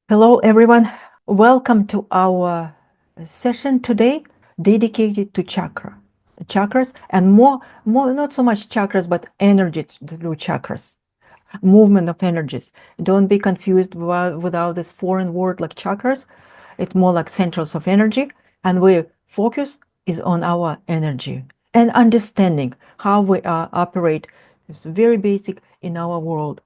Hello, everyone. Welcome to our session today dedicated to chakras, and more, not so much chakras, but energies through chakras, movement of energies. Don't be confused without this foreign word like chakras. It's more like centers of energy, and we focus is on our energy and understanding how we operate. It's very basic in our world.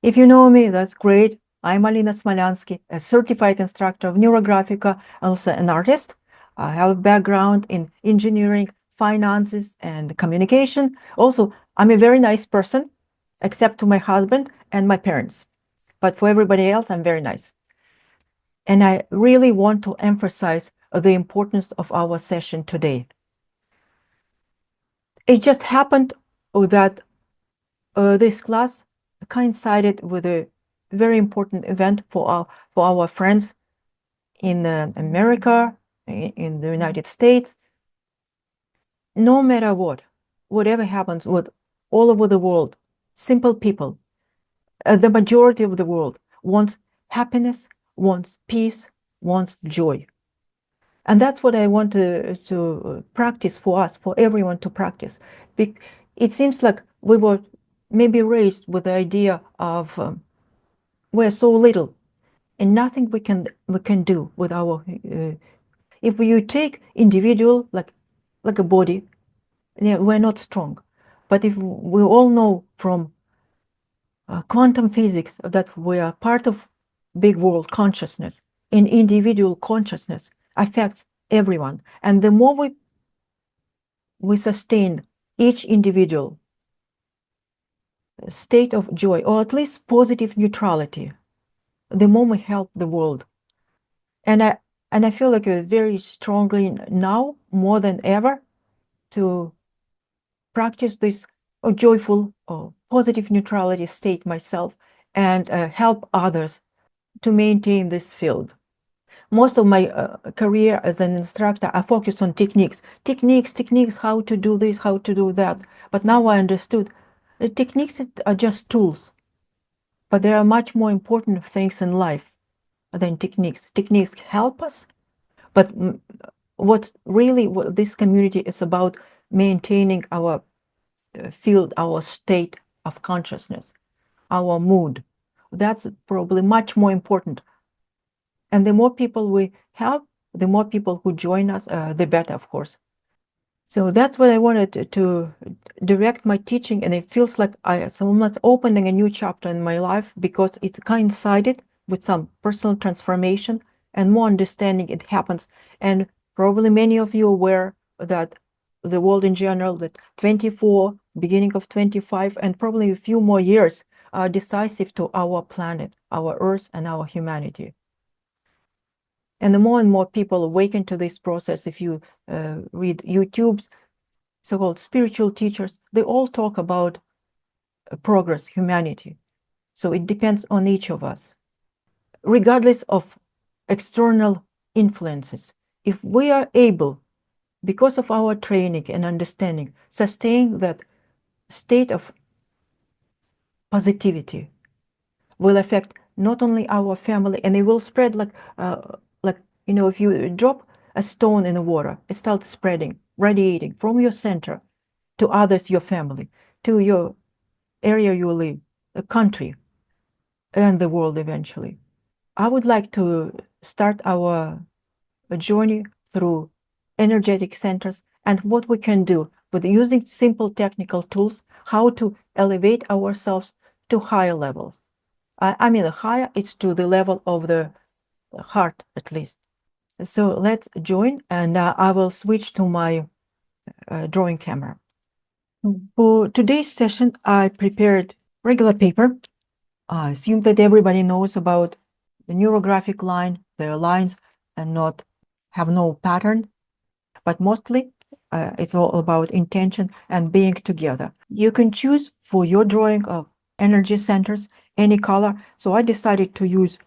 If you know me, that's great. I'm Alina Smolyansky, a certified instructor of Neurographica, also an artist. I have a background in engineering, finances, and communication. Also, I'm a very nice person, except to my husband and my parents. But for everybody else, I'm very nice. And I really want to emphasize the importance of our session today. It just happened that this class coincided with a very important event for our friends in America, in the United States. No matter whatever happens with all over the world, simple people, the majority of the world wants happiness, wants peace, wants joy. And that's what I want to practice for us, for everyone to practice. It seems like we were maybe raised with the idea of we're so little and nothing we can do with our if you take individual like a body, yeah, we're not strong. But if we all know from quantum physics that we are part of big world consciousness, and individual consciousness affects everyone, and the more we sustain each individual state of joy, or at least positive neutrality, the more we help the world. And I feel like very strongly now, more than ever, to practice this joyful or positive neutrality state myself and help others to maintain this field. Most of my career as an instructor, I focused on techniques, how to do this, how to do that. But now I understood techniques are just tools, but there are much more important things in life than techniques. Techniques help us, but what this community is about, maintaining our field, our state of consciousness, our mood. That's probably much more important. And the more people we have, the more people who join us, the better, of course. So that's what I wanted to direct my teaching, and it feels like I'm almost opening a new chapter in my life because it coincided with some personal transformation and more understanding it happens. And probably many of you are aware that the world in general, that 24, beginning of 25, and probably a few more years are decisive to our planet, our Earth, and our humanity. And the more and more people awaken to this process, if you read YouTube's so-called spiritual teachers, they all talk about progress, humanity. So it depends on each of us. Regardless of external influences, if we are able, because of our training and understanding, sustain that state of positivity, will affect not only our family, and it will spread like if you drop a stone in the water, it starts spreading, radiating from your center to others, your family, to your area you live, the country, and the world eventually. I would like to start our journey through energetic centers and what we can do with using simple technical tools, how to elevate ourselves to higher levels. I mean, higher, it's to the level of the heart, at least. So let's join, and I will switch to my drawing camera. For today's session, I prepared regular paper. I assume that everybody knows about the neurographic line, their lines, and not have no pattern, but mostly it's all about intention and being together. You can choose for your drawing of energy centers any color. So I decided to use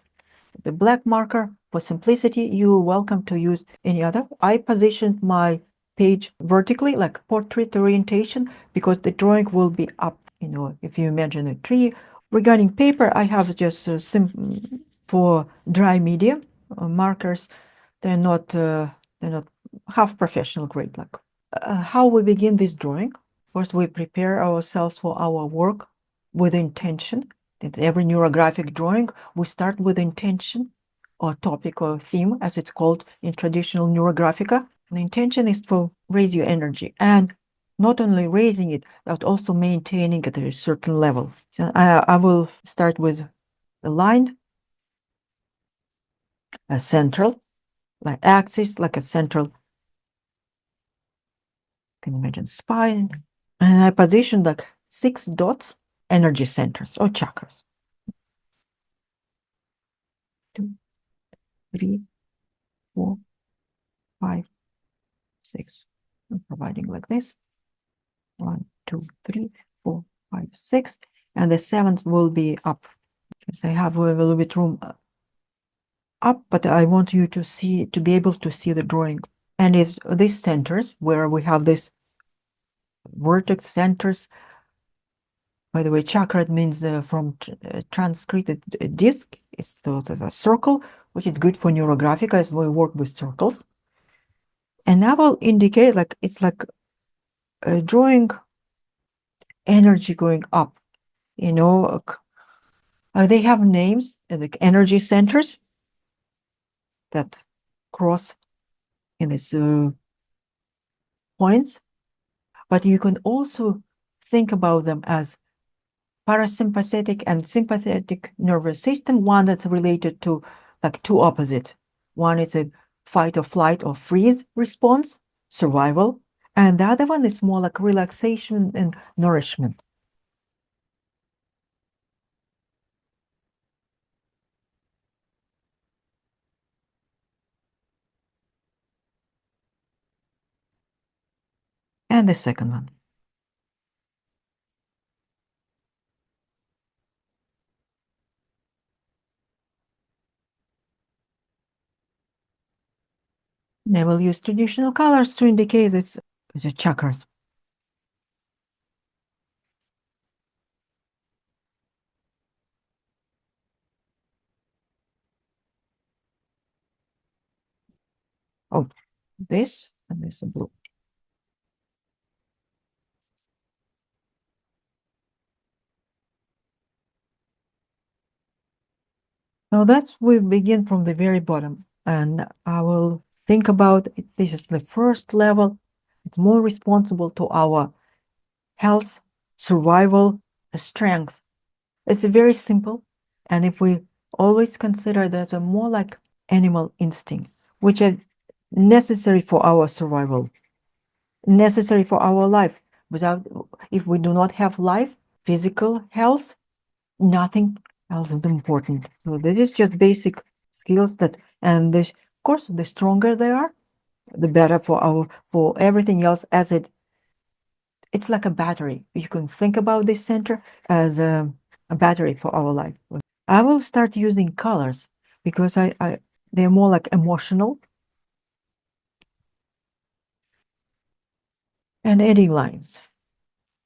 the black marker for simplicity. You're welcome to use any other. I positioned my page vertically, like portrait orientation, because the drawing will be up, if you imagine a tree. Regarding paper, I have just for dry medium markers. They're not half professional grade. Like how we begin this drawing. First, we prepare ourselves for our work with intention. It's every neurographic drawing. We start with intention or topic or theme, as it's called in traditional Neurographica. The intention is to raise your energy, and not only raising it, but also maintaining at a certain level. So I will start with a line, a central, like axis, like a central. You can imagine spine, and I position like 6 dots, energy centers or chakras. 2, 3, 4, 5, 6. I'm providing like this. 1, 2, 3, 4, 5, 6, and the 7th will be up. Because I have a little bit room up, but I want you to be able to see the drawing. And if these centers where we have this vertex centers, by the way, chakra means from Sanskrit disc. It's a circle, which is good for Neurographica as we work with circles. And I will indicate like it's like drawing energy going up. You know, they have names, like energy centers that cross in these points, but you can also think about them as parasympathetic and sympathetic nervous system, one that's related to like two opposites. One is a fight or flight or freeze response, survival, and the other one is more like relaxation and nourishment. And the second one. And I will use traditional colors to indicate the chakras. Oh, this and this blue. Now that's we begin from the very bottom, and I will think about it. This is the first level. It's more responsible to our health, survival, strength. It's very simple, and if we always consider that a more like animal instinct, which are necessary for our survival, necessary for our life. Without, if we do not have life, physical health, nothing else is important. So this is just basic skills that, and this, of course, the stronger they are, the better for everything else. As it's like a battery. You can think about this center as a battery for our life. I will start using colors because they're more like emotional, and adding lines,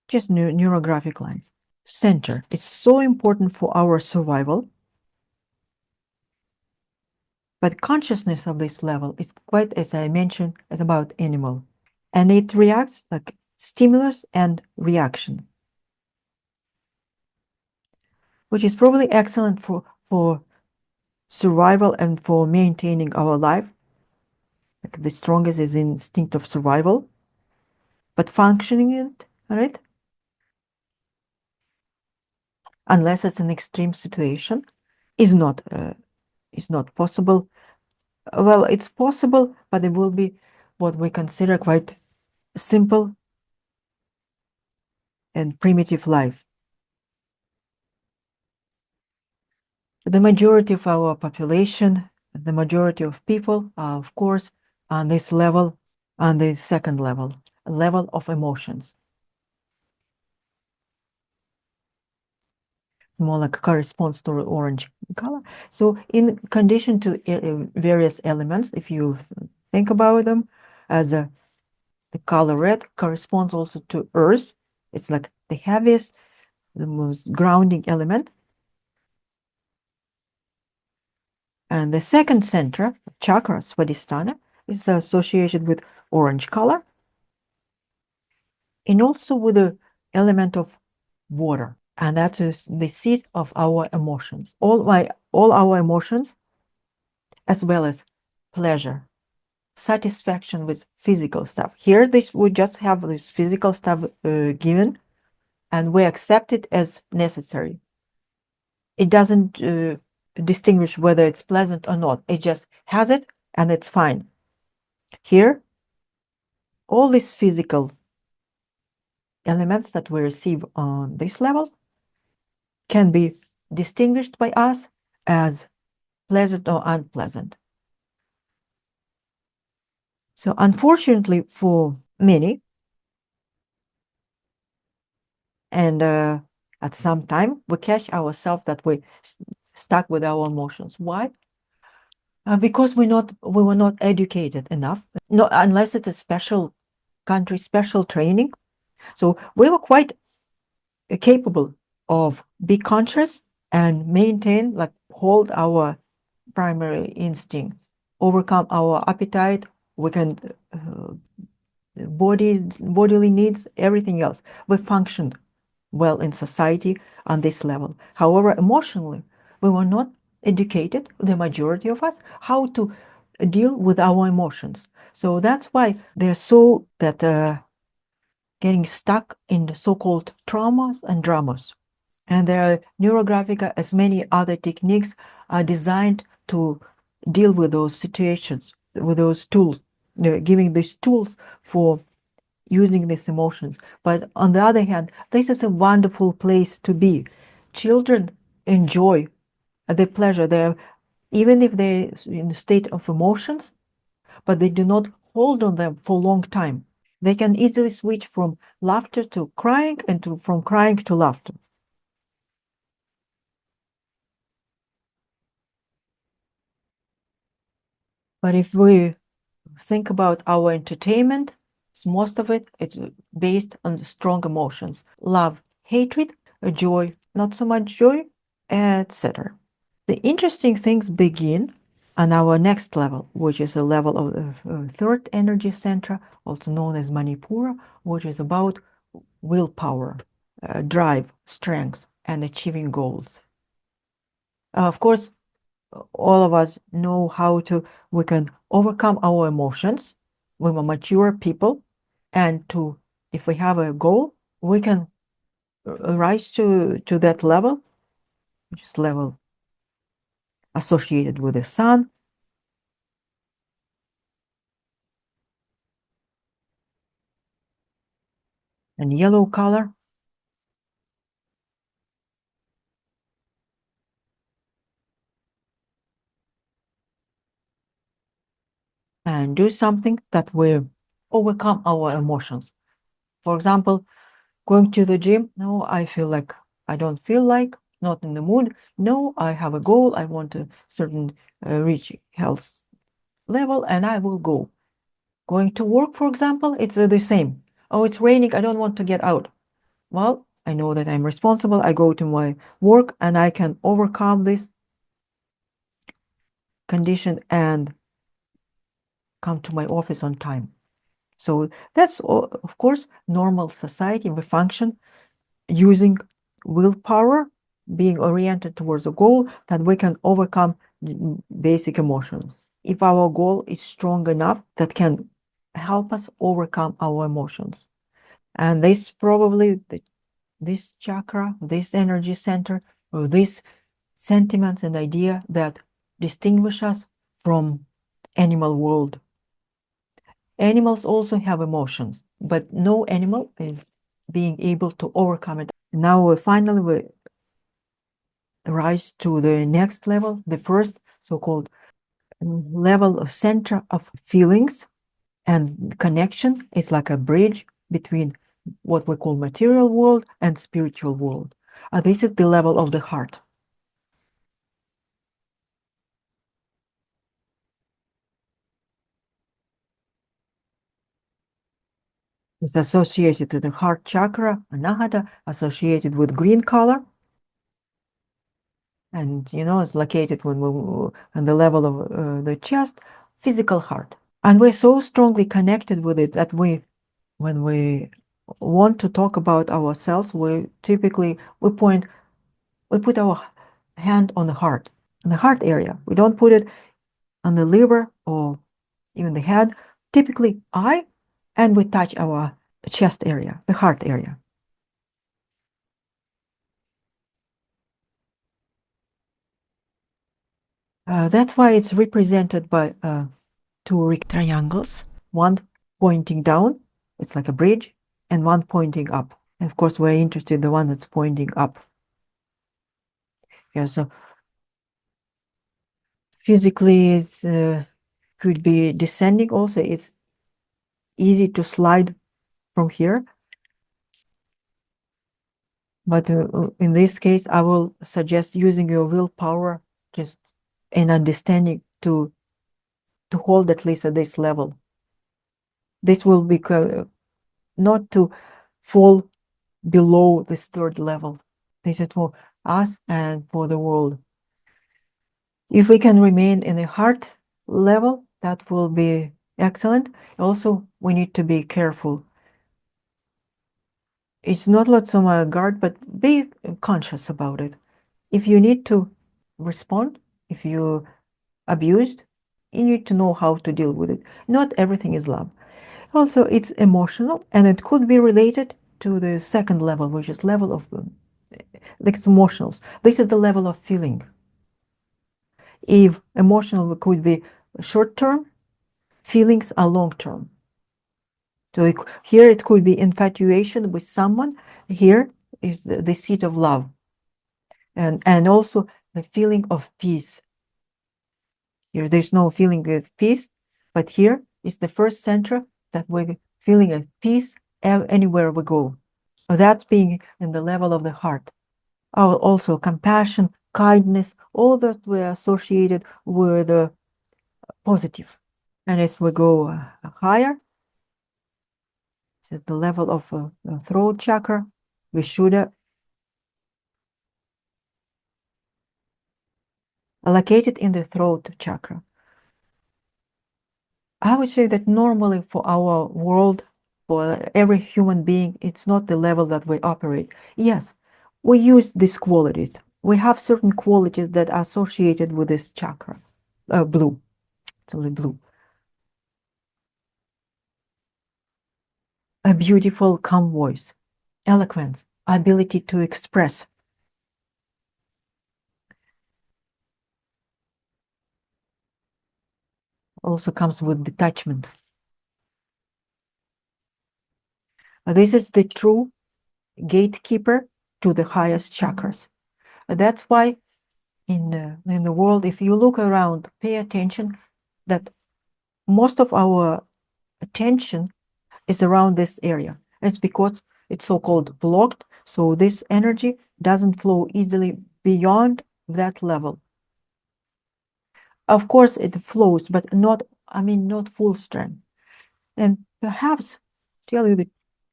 just neurographic lines. Center is so important for our survival. But consciousness of this level is quite, as I mentioned, is about animal. And it reacts like stimulus and reaction, which is probably excellent for survival and for maintaining our life. Like the strongest is instinct of survival, but functioning it, right? Unless it's an extreme situation, is not possible. Well, it's possible, but it will be what we consider quite simple and primitive life. The majority of our population, the majority of people are, of course, on this level, on the second level, level of emotions. It's more like corresponds to orange color. So in condition to various elements, if you think about them as the color red corresponds also to earth. It's like the heaviest, the most grounding element. And the second center, chakra, Swadhisthana, is associated with orange color and also with the element of water. And that is the seat of our emotions. All our emotions, as well as pleasure, satisfaction with physical stuff. Here, this we just have this physical stuff given, and we accept it as necessary. It doesn't distinguish whether it's pleasant or not. It just has it, and it's fine. Here, all these physical elements that we receive on this level can be distinguished by us as pleasant or unpleasant. So unfortunately for many, and at some time we catch ourselves that we stuck with our emotions. Why? Because we were not educated enough, not unless it's a special country, special training. So we were quite capable of be conscious and maintain, like hold our primary instincts, overcome our appetite. We can bodily needs, everything else. We functioned well in society on this level. However, emotionally, we were not educated, the majority of us, how to deal with our emotions. So that's why they're so that getting stuck in the so-called traumas and dramas. And there are Neurographica, as many other techniques, are designed to deal with those situations, with those tools, giving these tools for using these emotions. But on the other hand, this is a wonderful place to be. Children enjoy the pleasure there, even if they're in a state of emotions, but they do not hold on them for a long time. They can easily switch from laughter to crying and from crying to laughter. But if we think about our entertainment, most of it is based on strong emotions: love, hatred, joy, not so much joy, etc. The interesting things begin on our next level, which is a level of the third energy center, also known as Manipura, which is about willpower, drive, strength, and achieving goals. Of course, all of us know how we can overcome our emotions. We're mature people, and if we have a goal, we can rise to that level, which is level associated with the sun and yellow color. And do something that will overcome our emotions. For example, going to the gym. No, I feel like I don't feel like, not in the mood. No, I have a goal. I want a certain reach health level, and I will go. Going to work, for example, it's the same. Oh, it's raining. I don't want to get out. Well, I know that I'm responsible. I go to my work and I can overcome this condition and come to my office on time. So that's, of course, normal society. We function using willpower, being oriented towards a goal that we can overcome basic emotions. If our goal is strong enough, that can help us overcome our emotions. And this probably, this chakra, this energy center, or this sentiments and idea that distinguish us from animal world. Animals also have emotions, but no animal is being able to overcome it. Now finally we rise to the next level, the first so-called level of center of feelings and connection. Is like a bridge between what we call material world and spiritual world. This is the level of the heart. It's associated to the heart chakra, anahata, associated with green color. And it's located when we on the level of the chest, physical heart. And we're so strongly connected with it that when we want to talk about ourselves, we put our hand on the heart area. We don't put it on the liver or even the head, typically eye, and we touch our chest area, the heart area. That's why it's represented by two triangles, one pointing down, it's like a bridge, and one pointing up. And of course, we're interested in the one that's pointing up. Yeah, so physically, it could be descending also. It's easy to slide from here. But in this case, I will suggest using your willpower just in understanding to hold at least at this level. This will be not to fall below this third level. This is for us and for the world. If we can remain in the heart level, that will be excellent. Also, we need to be careful. It's not lots on my guard, but be conscious about it. If you need to respond, if you're abused, you need to know how to deal with it. Not everything is love. Also, it's emotional, and it could be related to the second level, which is level of like emotionals. This is the level of feeling. If emotional could be short term, feelings are long term. So here it could be infatuation with someone. Here is the seat of love, and also the feeling of peace. Here there's no feeling of peace, but here is the first center that we're feeling of peace anywhere we go. That's being in the level of the heart. Also compassion, kindness, all that were associated with positive. And as we go higher, to the level of throat chakra, we should allocate it in the throat chakra. I would say that normally for our world, for every human being, it's not the level that we operate. Yes, we use these qualities. We have certain qualities that are associated with this chakra, blue, totally blue. A beautiful, calm voice, eloquence, ability to express. Also comes with detachment. This is the true gatekeeper to the highest chakras. That's why in the world, if you look around, pay attention that most of our attention is around this area. It's because it's so-called blocked, so this energy doesn't flow easily beyond that level. Of course, it flows, but not full strength. And perhaps, tell you the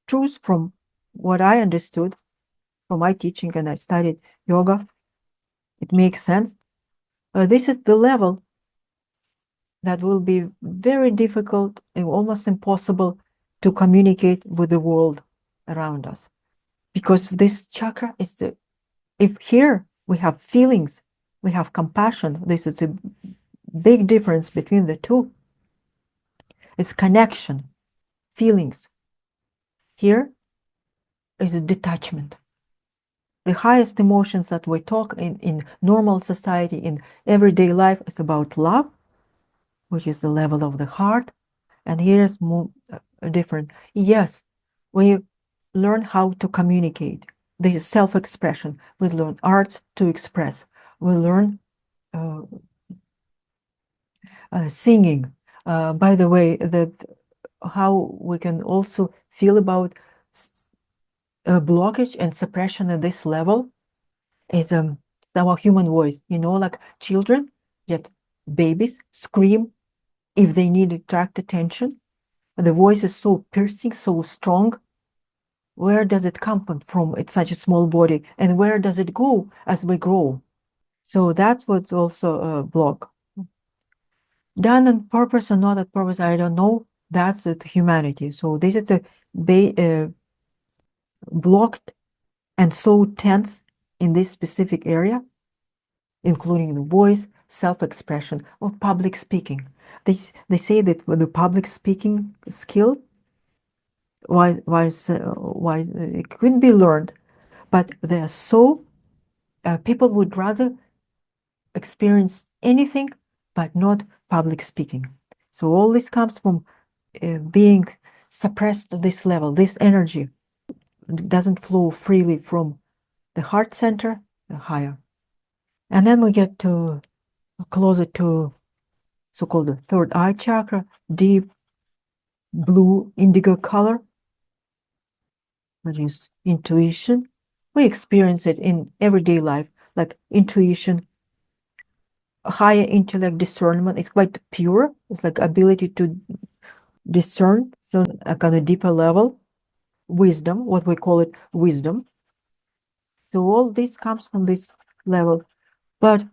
truth from what I understood from my teaching, and I studied yoga, it makes sense. This is the level that will be very difficult and almost impossible to communicate with the world around us. Because this chakra is if here we have feelings, we have compassion, this is a big difference between the two. It's connection, feelings. Here is detachment. The highest emotions that we talk in normal society, in everyday life, is about love, which is the level of the heart. And here's more different. Yes, we learn how to communicate. This is self-expression. We learn arts to express. We learn singing. By the way, that how we can also feel about blockage and suppression at this level is our human voice. Like children, yet babies scream if they need to attract attention. The voice is so piercing, so strong. Where does it come from? It's such a small body. And where does it go as we grow? So that's what's also a block. Done on purpose or not on purpose, I don't know. That's the humanity. So this is a blocked and so tense in this specific area, including the voice, self-expression, or public speaking. They say that with the public speaking skill, why it could be learned, but they are so people would rather experience anything but not public speaking. So all this comes from being suppressed at this level. This energy doesn't flow freely from the heart center higher. And then we get to closer to so-called third eye chakra, deep blue indigo color, which is intuition. We experience it in everyday life, like intuition, higher intellect, discernment. It's quite pure. It's like ability to discern, so like on a deeper level. Wisdom, what we call it wisdom. So all this comes from this level. But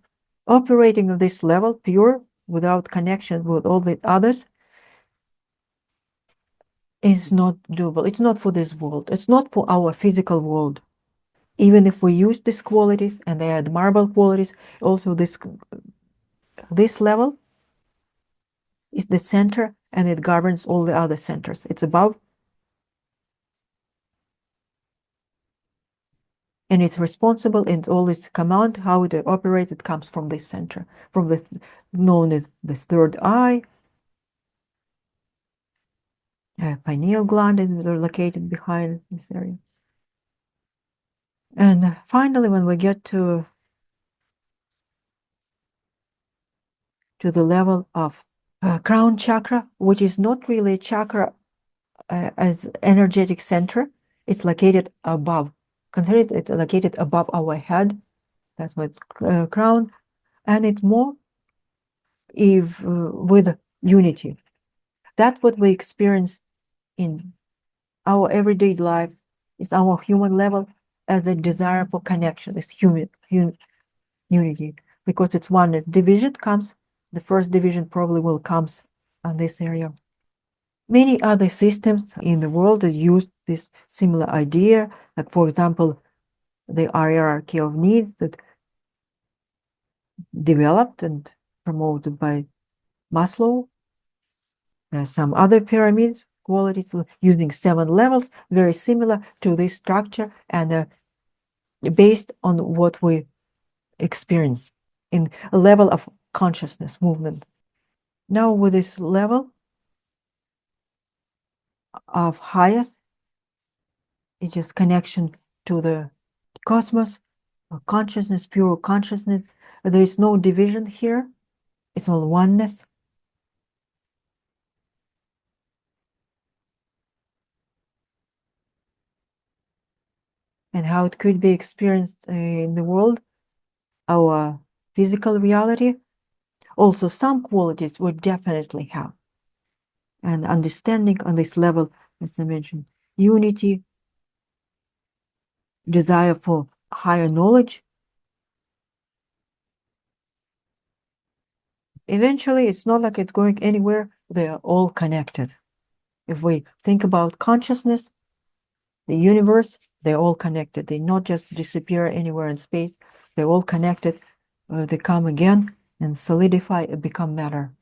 operating on this level, pure, without connection with all the others, is not doable. It's not for this world. It's not for our physical world. Even if we use these qualities, and they are admirable qualities, also this level is the center, and it governs all the other centers. It's above, and it's responsible, and all its command, how it operates, it comes from this center, from the known as the third eye. Pineal gland is located behind this area. And finally, when we get to the level of crown chakra, which is not really a chakra as energetic center, it's located above. Consider it's located above our head. That's why it's crown, and it's more if with unity. That's what we experience in our everyday life. Is our human level as a desire for connection, this unity, because it's one. If division comes, the first division probably will comes on this area. Many other systems in the world use this similar idea, like for example, the hierarchy of needs that developed and promoted by Maslow. Some other pyramid qualities using 7 levels, very similar to this structure and based on what we experience in a level of consciousness movement. Now with this level of highest, it's just connection to the cosmos, or consciousness, pure consciousness. There is no division here. It's all oneness. And how it could be experienced in the world, our physical reality. Also, some qualities we definitely have. And understanding on this level, as I mentioned, unity, desire for higher knowledge. Eventually, it's not like it's going anywhere. They are all connected. If we think about consciousness, the universe, they're all connected. They not just disappear anywhere in space. They're all connected. They come again and solidify and become matter.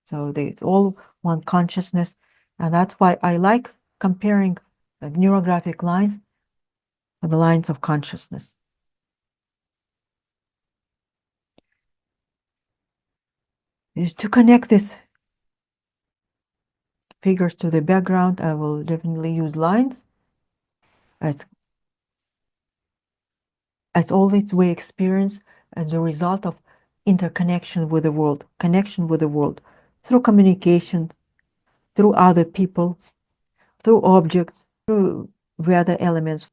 So it's all one consciousness. And that's why I like comparing neurographic lines with the lines of consciousness. To connect these figures to the background, I will definitely use lines. As all this we experience as a result of interconnection with the world, connection with the world, through communication, through other people, through objects, through weather elements,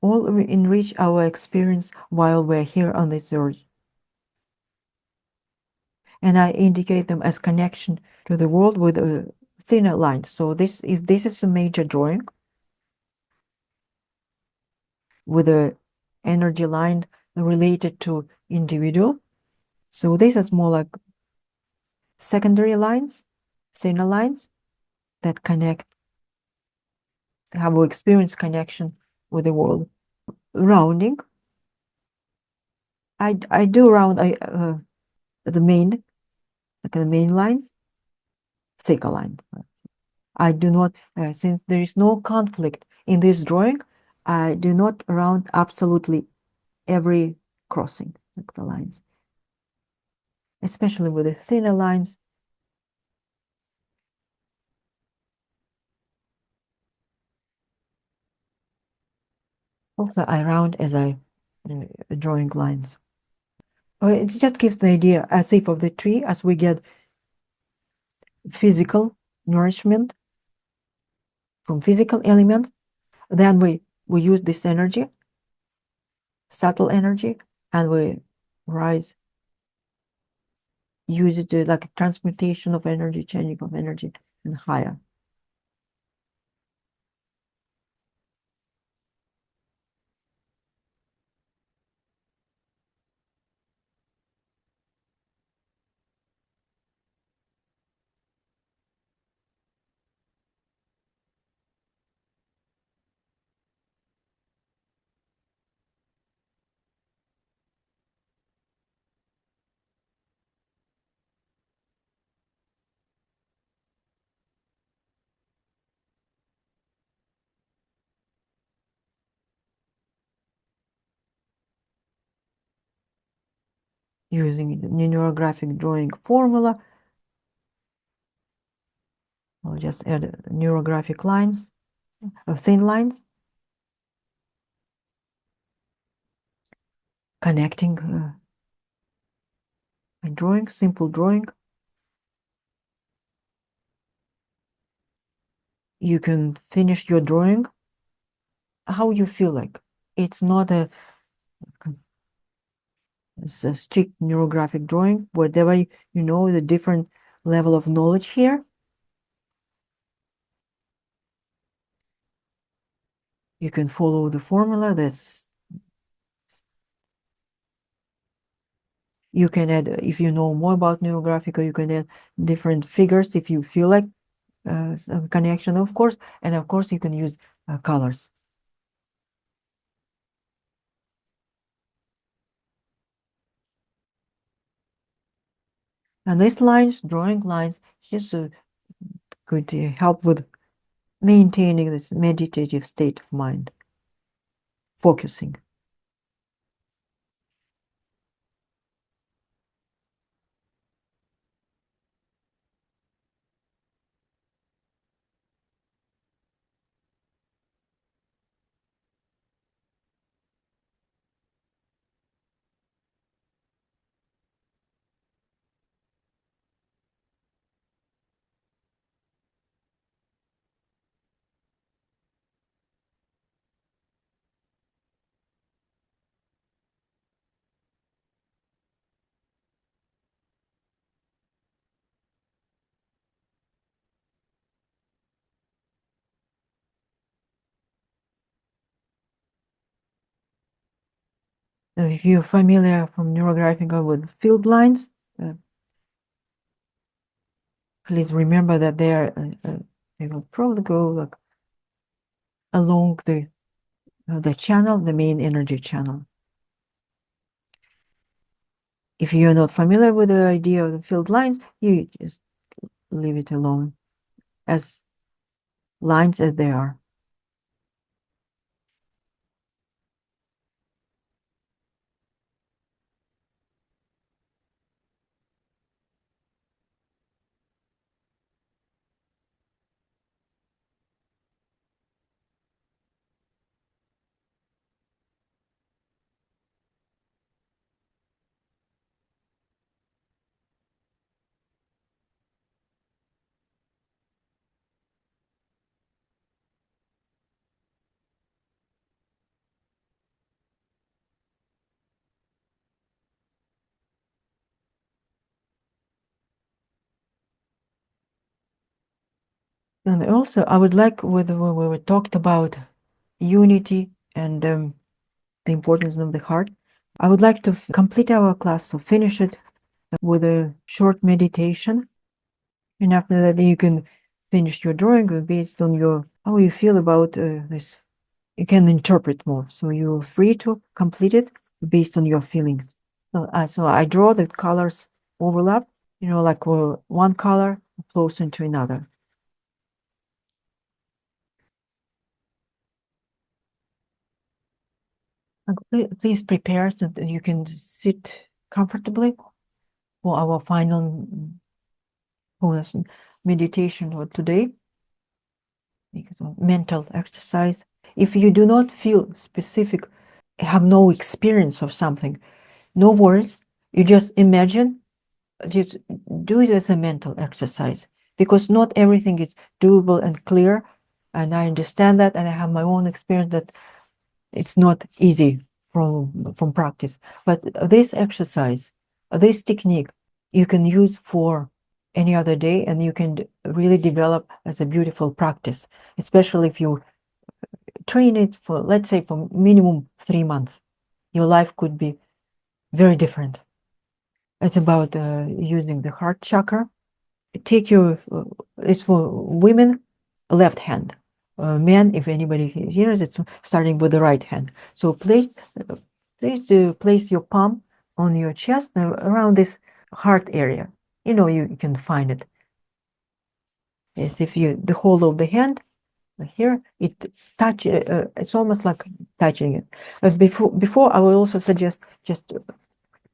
all enrich our experience while we're here on this earth. And I indicate them as connection to the world with a thinner line. So this is a major drawing. with a energy line related to individual. So this is more like secondary lines, thinner lines that connect, have we experience connection with the world. Rounding, I do round the main, like the main lines, thicker lines. I do not, since there is no conflict in this drawing, I do not round absolutely every crossing, like the lines, especially with the thinner lines. Also, I round as I drawing lines. It just gives the idea, as if of the tree, as we get physical nourishment from physical elements, then we use this energy, subtle energy, and we rise, use it to like transmutation of energy, changing of energy, and higher. Using the neurographic drawing formula, I'll just add neurographic lines, thin lines, connecting a drawing, simple drawing. You can finish your drawing how you feel like. It's not a It's a strict neurographic drawing, whatever you know, the different level of knowledge here. You can follow the formula. You can add, if you know more about Neurographica, you can add different figures if you feel like a connection, of course. And of course, you can use colors. And these lines, drawing lines, just could help with maintaining this meditative state of mind, focusing. If you're familiar from Neurographica with field lines, please remember that they will probably go like along the channel, the main energy channel. If you're not familiar with the idea of the field lines, you just leave it alone as lines as they are. And also, I would like, when we talked about unity and the importance of the heart. I would like to complete our class, to finish it with a short meditation. And after that, you can finish your drawing based on how you feel about this. You can interpret more. So you're free to complete it based on your feelings. So I draw the colors overlap, like one color flows into another. Please prepare so that you can sit comfortably for our final meditation for today. Mental exercise. If you do not feel specific, have no experience of something, no worries. You just imagine, just do it as a mental exercise, because not everything is doable and clear. And I understand that, and I have my own experience that it's not easy from practice. But this exercise, this technique, you can use for any other day, and you can really develop as a beautiful practice, especially if you train it for, let's say, for minimum 3 months. Your life could be very different. It's about using the heart chakra. Take your, it's for women, left hand. Men, if anybody hears, it's starting with the right hand. So place your palm on your chest around this heart area. You can find it. As if the whole of the hand here, it's almost like touching it. As before, I will also suggest just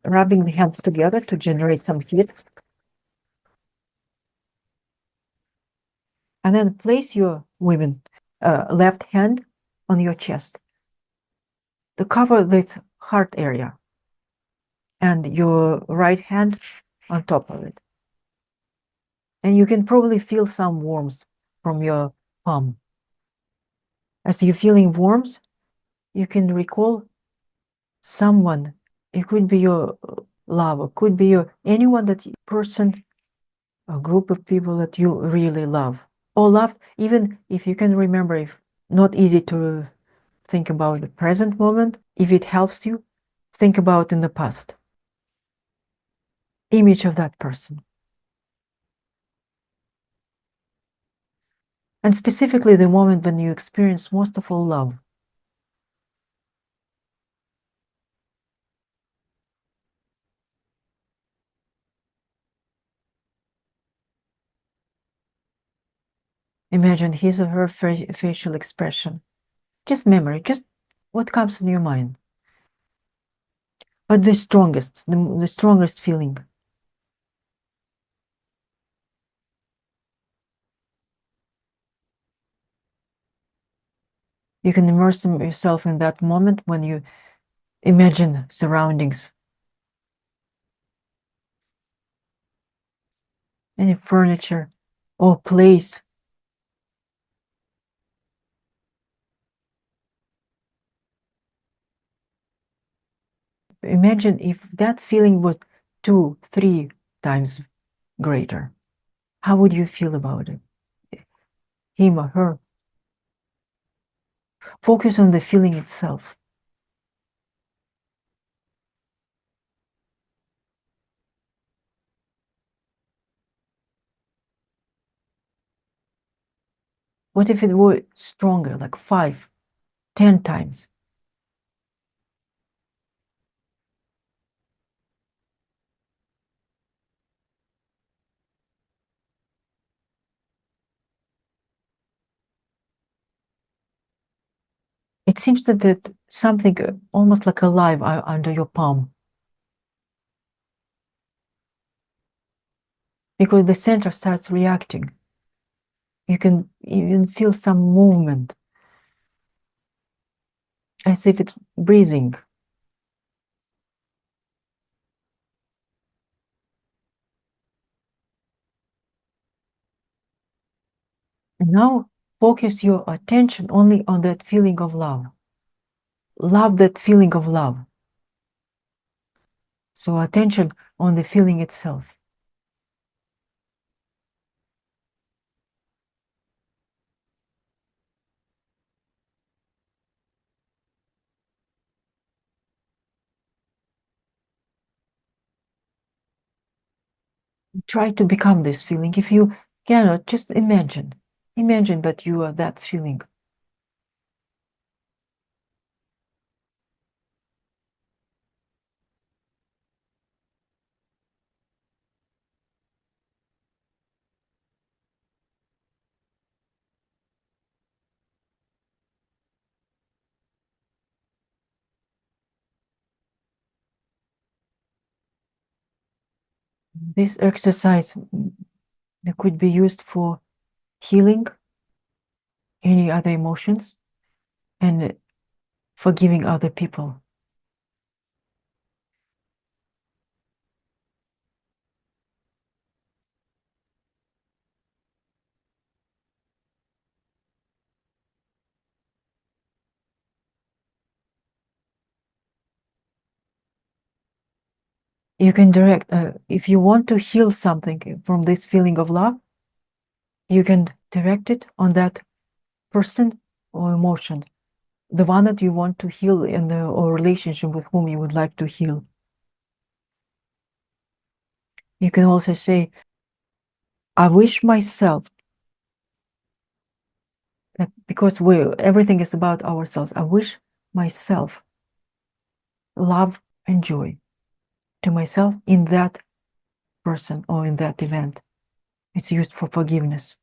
rubbing the hands together to generate some heat. And then place your left hand on your chest to cover this heart area, and your right hand on top of it. And you can probably feel some warmth from your palm. As you're feeling warmth, you can recall someone. It could be your lover, could be anyone, that person, a group of people that you really love or loved. Even if you can remember, if not easy to think about the present moment, if it helps you, think about in the past. Image of that person. And specifically the moment when you experience most of all love. Imagine his or her facial expression. Just memory, just what comes in your mind. But the strongest feeling. You can immerse yourself in that moment when you imagine surroundings. Any furniture or place. Imagine if that feeling was 2, 3 times greater. How would you feel about it? Him or her? Focus on the feeling itself. What if it were stronger, like 5, 10 times? It seems that something almost like alive under your palm. Because the center starts reacting. You can even feel some movement, as if it's breathing. And now focus your attention only on that feeling of love. Love that feeling of love. So attention on the feeling itself. Try to become this feeling. If you cannot, just imagine. Imagine that you are that feeling. This exercise could be used for healing any other emotions and forgiving other people. You can direct, if you want to heal something from this feeling of love, you can direct it on that person or emotion, the one that you want to heal in the or relationship with whom you would like to heal. You can also say, I wish myself, because everything is about ourselves. I wish myself love and joy to myself in that person or in that event. It's used for forgiveness.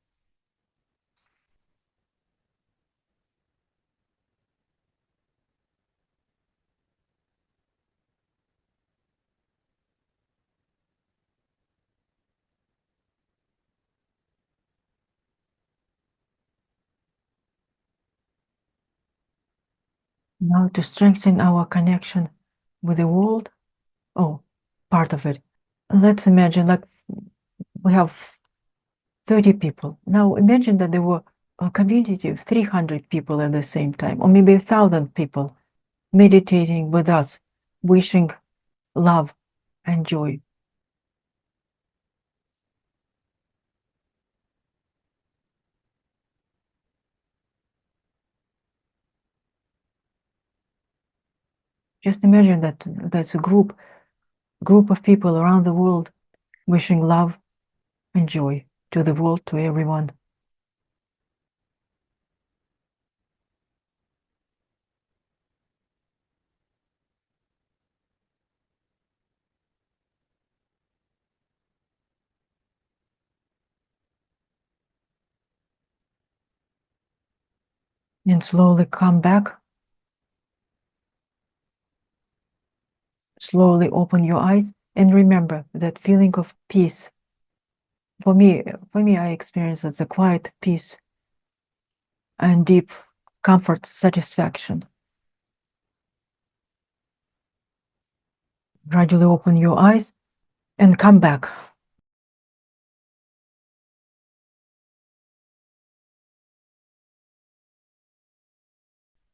Now to strengthen our connection with the world, part of it. Let's imagine like we have 30 people. Now imagine that there were a community of 300 people at the same time, or maybe 1,000 people meditating with us, wishing love and joy. Just imagine that that's a group of people around the world wishing love and joy to the world, to everyone. And slowly come back. Slowly open your eyes and remember that feeling of peace. For me, I experience as a quiet peace and deep comfort, satisfaction. Gradually open your eyes and come back.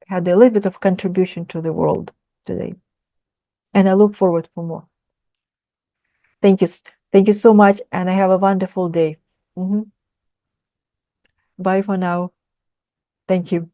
Had a little bit of contribution to the world today. And I look forward for more. Thank you. Thank you so much. And I have a wonderful day. Bye for now. Thank you.